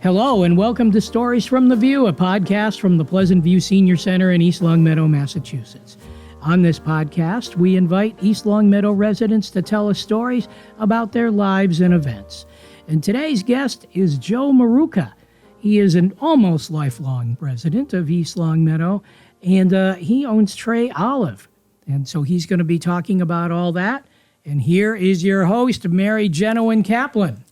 Hello, and welcome to Stories from the View, a podcast from the Pleasant View Senior Center in East Longmeadow, Massachusetts. On this podcast, we invite East Longmeadow residents to tell us stories about their lives and events. And today's guest is Joe Maruca. He is an almost lifelong resident of East Longmeadow, and he owns Trey Olive. And so he's going to be talking about all that. And here is your host, Mary Genowan Kaplan.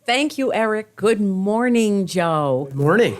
Thank you, Eric. Good morning, Joe. Good morning.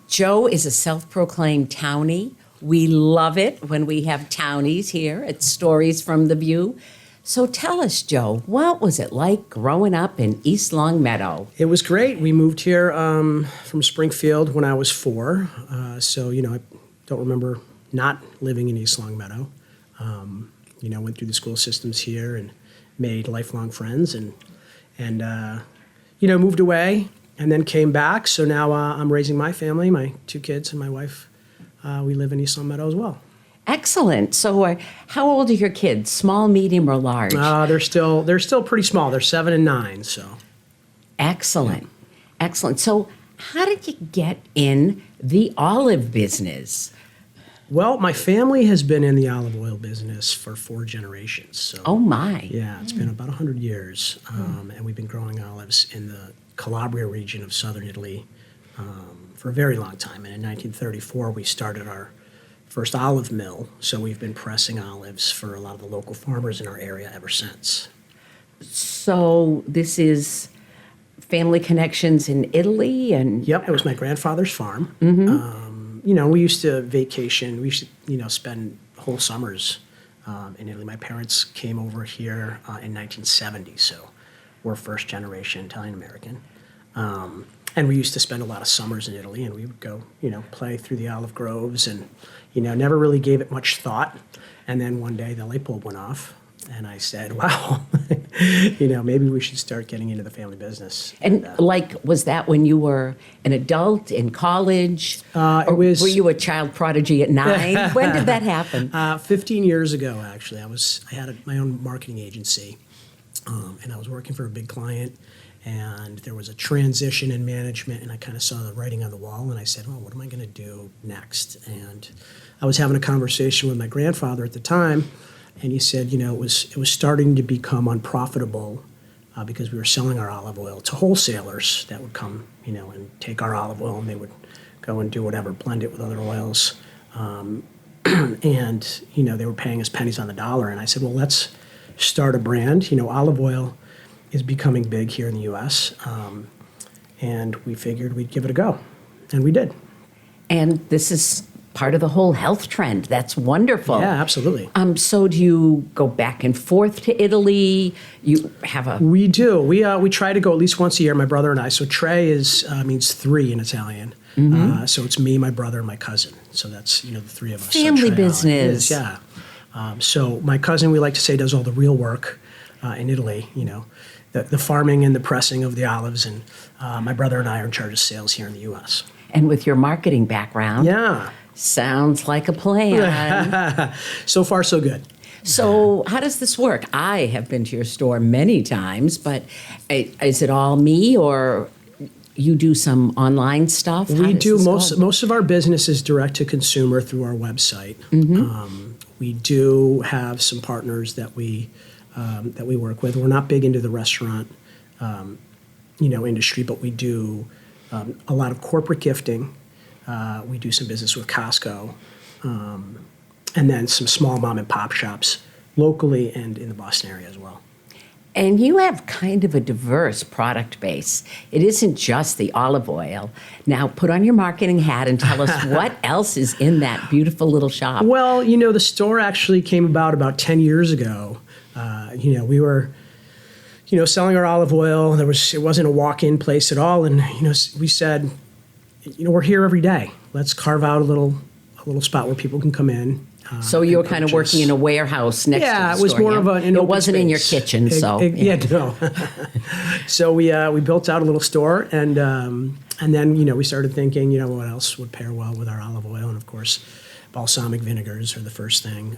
Joe is a self-proclaimed townie. We love it when we have townies here at Stories from the View. So tell us, Joe, what was it like growing up in East Longmeadow? It was great. We moved here from Springfield when I was 4. I don't remember not living in East Longmeadow. Went through the school systems here and made lifelong friends and moved away and then came back. So now I'm raising my family, my 2 kids and my wife. We live in East Longmeadow as well. Excellent. So how old are your kids? Small, medium, or large? They're still pretty small. They're 7 and 9. So excellent. Yeah. Excellent. So how did you get in the olive business? Well, my family has been in the olive oil business for 4 generations. So, oh, my. Yeah, it's been about 100 years. And we've been growing olives in the Calabria region of southern Italy for a very long time. And in 1934, we started our first olive mill. So we've been pressing olives for a lot of the local farmers in our area ever since. So this is family connections in Italy? Yep, it was my grandfather's farm. Mm-hmm. We used to vacation. We used to, spend whole summers in Italy. My parents came over here in 1970, so we're first generation Italian-American. And we used to spend a lot of summers in Italy, and we would go, play through the olive groves and, never really gave it much thought. And then one day the light bulb went off, and I said, wow, maybe we should start getting into the family business. And was that when you were an adult in college? Or were you a child prodigy at 9? When did that happen? 15 years ago, actually. I had my own marketing agency, and I was working for a big client, and there was a transition in management, and I kind of saw the writing on the wall, and I said, what am I going to do next? And I was having a conversation with my grandfather at the time, and he said, it was starting to become unprofitable because we were selling our olive oil to wholesalers that would come, and take our olive oil, and they would go and do whatever, blend it with other oils. And they were paying us pennies on the dollar. And I said, well, let's start a brand. Olive oil is becoming big here in the U.S., and we figured we'd give it a go. And we did. And this is part of the whole health trend. That's wonderful. Yeah, absolutely. So do you go back and forth to Italy? You have a... We do. We try to go at least once a year, my brother and I. So Trey means 3 in Italian. Mm-hmm. So it's me, my brother, and my cousin. So that's, the 3 of us. Family so business. Yeah. So my cousin, we like to say, does all the real work in Italy, the farming and the pressing of the olives. And my brother and I are in charge of sales here in the U.S. And with your marketing background. Yeah. Sounds like a plan. So far, so good. So how does this work? I have been to your store many times, but is it all me, or you do some online stuff? We do. Most of our business is direct to consumer through our website. Mm-hmm. We do have some partners that we work with. We're not big into the restaurant industry, but we do a lot of corporate gifting. We do some business with Costco, and then some small mom and pop shops locally and in the Boston area as well. And you have kind of a diverse product base. It isn't just the olive oil. Now, put on your marketing hat and tell us what else is in that beautiful little shop. Well, the store actually came about 10 years ago. We were, selling our olive oil. It wasn't a walk-in place at all, and we said, we're here every day. Let's carve out a little spot where people can come in. So you were kind of working in a warehouse next to the store. Yeah, it was more of an It wasn't in your kitchen, so. No. So we built out a little store, and then we started thinking, what else would pair well with our olive oil, and of course, balsamic vinegars are the first thing.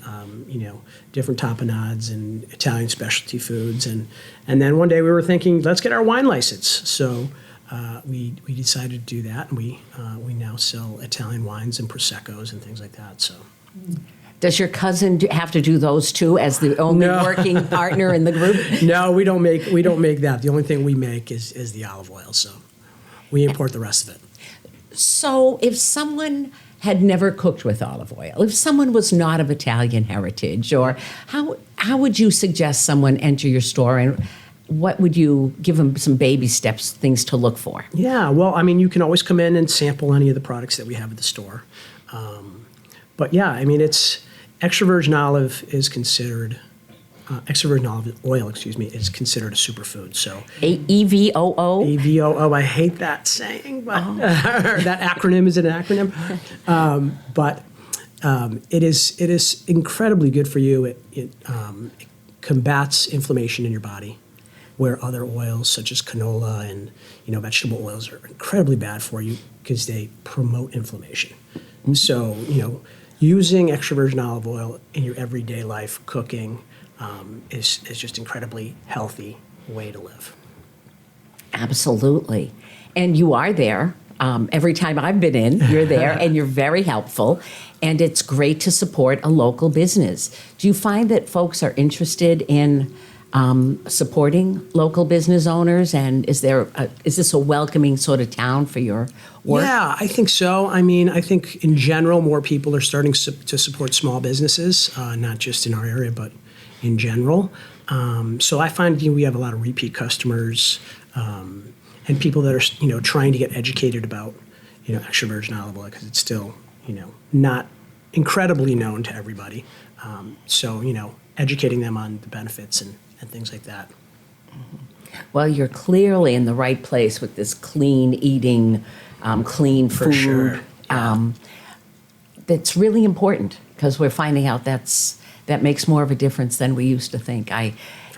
Different tapenades and Italian specialty foods, and then one day we were thinking, let's get our wine license. So we decided to do that, and we now sell Italian wines and Proseccos and things like that. So. Does your cousin have to do those too as the only working partner in the group? No, we don't make that. The only thing we make is the olive oil. So we import the rest of it. So if someone had never cooked with olive oil, if someone was not of Italian heritage, or how would you suggest someone enter your store, and what would you give them some baby steps, things to look for? Yeah, well, I mean, you can always come in and sample any of the products that we have at the store. But yeah, I mean, extra virgin olive is considered, extra virgin olive oil, is considered a superfood. So EVOO? EVOO, I hate that saying, but that acronym is an acronym. But it is incredibly good for you. It combats inflammation in your body, where other oils such as canola and vegetable oils are incredibly bad for you because they promote inflammation. So using extra virgin olive oil in your everyday life cooking is just incredibly healthy way to live. Absolutely. And you are there. Every time I've been in, you're there, and you're very helpful. And it's great to support a local business. Do you find that folks are interested in supporting local business owners? And is this a welcoming sort of town for your work? Yeah, I think so. I mean, I think in general, more people are starting to support small businesses, not just in our area, but in general. So I find we have a lot of repeat customers and people that are trying to get educated about extra virgin olive oil, because it's still not incredibly known to everybody. So educating them on the benefits and things like that. Well, you're clearly in the right place with this clean eating, clean For food. sure. Yeah. That's really important, because we're finding out that makes more of a difference than we used to think.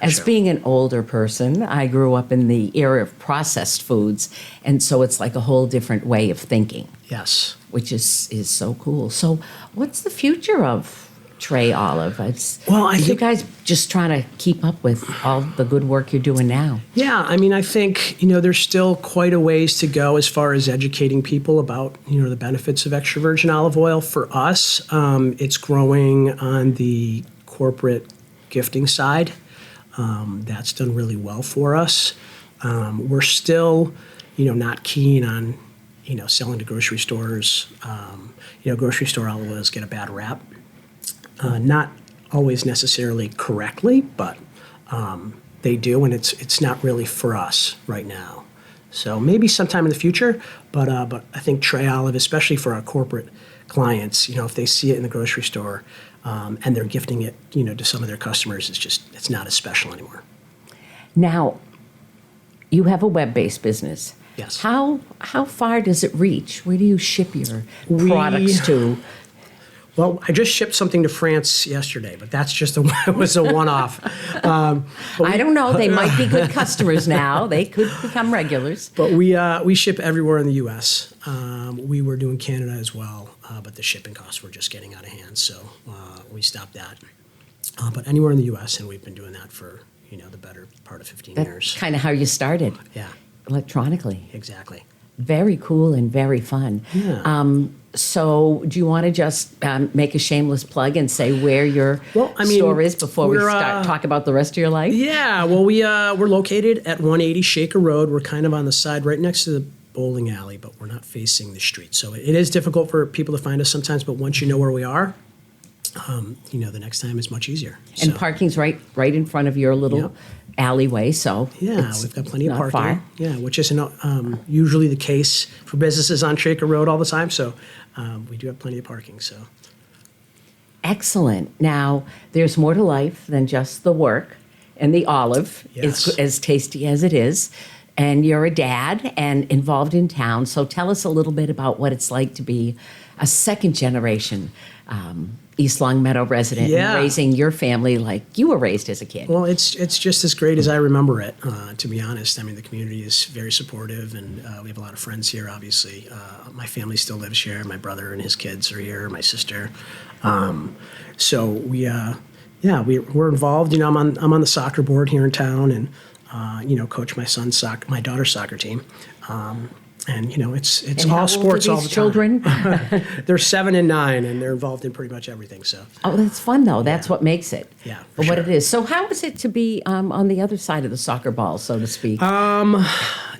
As sure. being an older person, I grew up in the era of processed foods, and so it's like a whole different way of thinking. Yes. Which is so cool. So what's the future of Trey Olive? I you think- guys just trying to keep up with all the good work you're doing now. Yeah, I mean, I think there's still quite a ways to go as far as educating people about the benefits of extra virgin olive oil. For us, it's growing on the corporate gifting side. That's done really well for us. We're still, not keen on, selling to grocery stores. Grocery store olive oils get a bad rap. Not always necessarily correctly, but they do, and it's not really for us right now. So maybe sometime in the future, but I think Trey Olive, especially for our corporate clients, if they see it in the grocery store and they're gifting it, to some of their customers, it's not as special anymore. Now, you have a web-based business. Yes. How far does it reach? Where do you ship your products to? Well, I just shipped something to France yesterday, but that's just it was a one-off. I don't know. They might be good customers now. They could become regulars. But we ship everywhere in the U.S. We were doing Canada as well, but the shipping costs were just getting out of hand, so we stopped that. But anywhere in the U.S., and we've been doing that for the better part of 15 That's years. kind of how you started. Yeah, Electronically. exactly. Very cool and very fun. Yeah. So do you want to just make a shameless plug and say where your store is before we start talk about the rest of your life? Yeah, well, we're located at 180 Shaker Road. We're kind of on the side right next to the bowling alley, but we're not facing the street. So it is difficult for people to find us sometimes, but once you know where we are, the next time is much easier. And So, parking's right in front of your little alleyway, so yeah, it's we've got plenty of not parking. far. Yeah, which isn't usually the case for businesses on Shaker Road all the time. So we do have plenty of parking. So Excellent. Now, there's more to life than just the work, and the olive Yes. is as tasty as it is. And you're a dad and involved in town, so tell us a little bit about what it's like to be a second generation East Longmeadow resident Yeah. and raising your family like you were raised as a kid. Well, it's just as great as I remember it, to be honest. I mean, the community is very supportive, and we have a lot of friends here, obviously. My family still lives here. My brother and his kids are here, my sister. So we're involved. I'm on the soccer board here in town, and coach my daughter's soccer team. And it's And all how old sports are all these the children? time. They're 7 and 9, and they're involved in pretty much everything. So Oh, that's fun though. That's what makes it. Yeah, for What sure. it is. So how is it to be on the other side of the soccer ball, so to speak?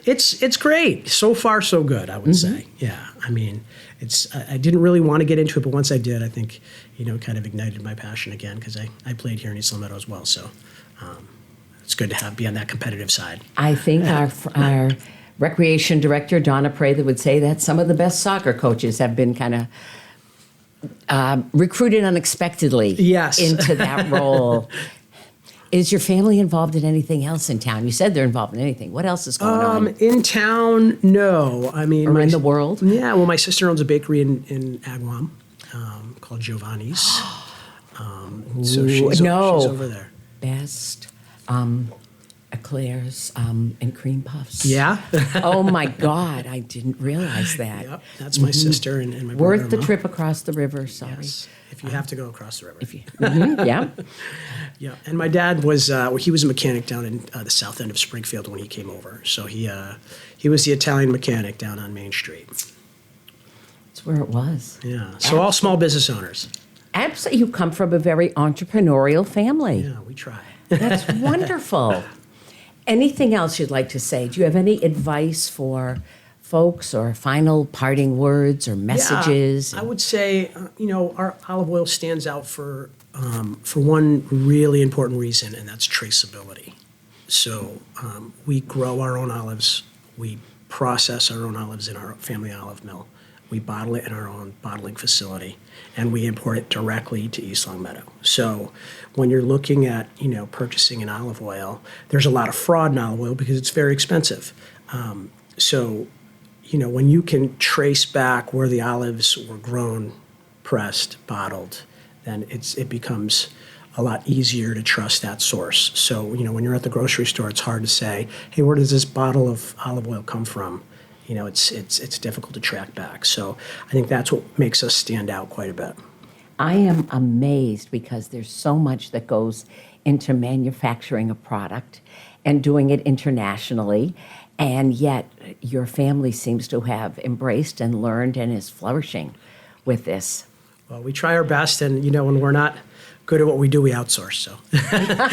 it's great. So far, so good, I would say. Yeah, I mean, I didn't really want to get into it, but once I did, I think it kind of ignited my passion again because I played here in East Long Meadow as well. So it's good to be on that competitive side. I think our recreation director, Donna Prather, would say that some of the best soccer coaches have been kind of recruited unexpectedly Yes. into that role. Is your family involved in anything else in town? You said they're involved in anything. What else is going on? In town, no. I mean, Or in the world? Yeah. Well, my sister owns a bakery in Agawam called Giovanni's. So she's over there. Best eclairs and cream puffs. Yeah. Oh my God, I didn't realize that. Yep. That's my sister and my Worth the brother-in-law. trip across the river, sorry. Yes. If you have to go across the river. Yeah. Yeah, and my dad was he was a mechanic down in the south end of Springfield when he came over. So he was the Italian mechanic down on Main Street. That's where it was. Yeah, so all small business owners. Absolutely. You come from a very entrepreneurial family. Yeah, we try. That's wonderful. Anything else you'd like to say? Do you have any advice for folks or final parting words or messages? Yeah, I would say our olive oil stands out for one really important reason, and that's traceability. So we grow our own olives, we process our own olives in our family olive mill, we bottle it in our own bottling facility, and we import it directly to East Long Meadow. So when you're looking at purchasing an olive oil, there's a lot of fraud in olive oil because it's very expensive. So when you can trace back where the olives were grown, pressed, bottled, then it becomes a lot easier to trust that source. So, when you're at the grocery store, it's hard to say, hey, where does this bottle of olive oil come from? It's difficult to track back. So I think that's what makes us stand out quite a bit. I am amazed because there's so much that goes into manufacturing a product and doing it internationally. And yet your family seems to have embraced and learned and is flourishing with this. Well, we try our best, and when we're not good at what we do, we outsource. So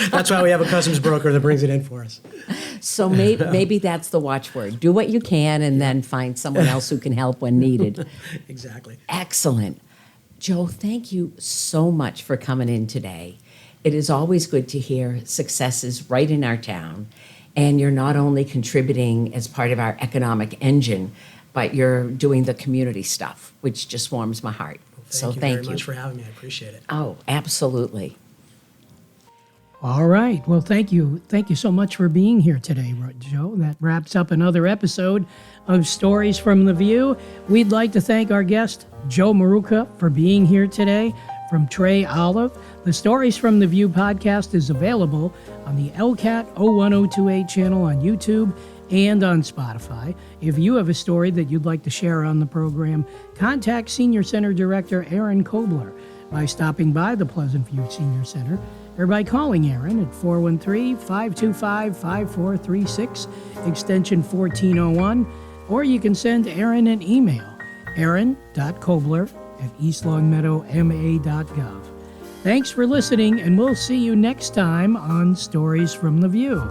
that's why we have a customs broker that brings it in for us. So maybe that's the watchword. Do what you can and then find someone else who can help when needed. Exactly. Excellent. Joe, thank you so much for coming in today. It is always good to hear successes right in our town. And you're not only contributing as part of our economic engine, but you're doing the community stuff, which just warms my heart. Thank you very much for having me. I appreciate it. Oh, absolutely. All right. Well, thank you. Thank you so much for being here today, Joe. That wraps up another episode of Stories from the View. We'd like to thank our guest, Joe Maruca, for being here today. From Trey Olive, the Stories from the View podcast is available on the LCAT 01028 channel on YouTube and on Spotify. If you have a story that you'd like to share on the program, contact Senior Center Director Aaron Kobler by stopping by the Pleasant View Senior Center or by calling Aaron at 413-525-5436, extension 1401, or you can send Aaron an email, aaron.kobler@eastlongmeadowma.gov. Thanks for listening, and we'll see you next time on Stories from the View.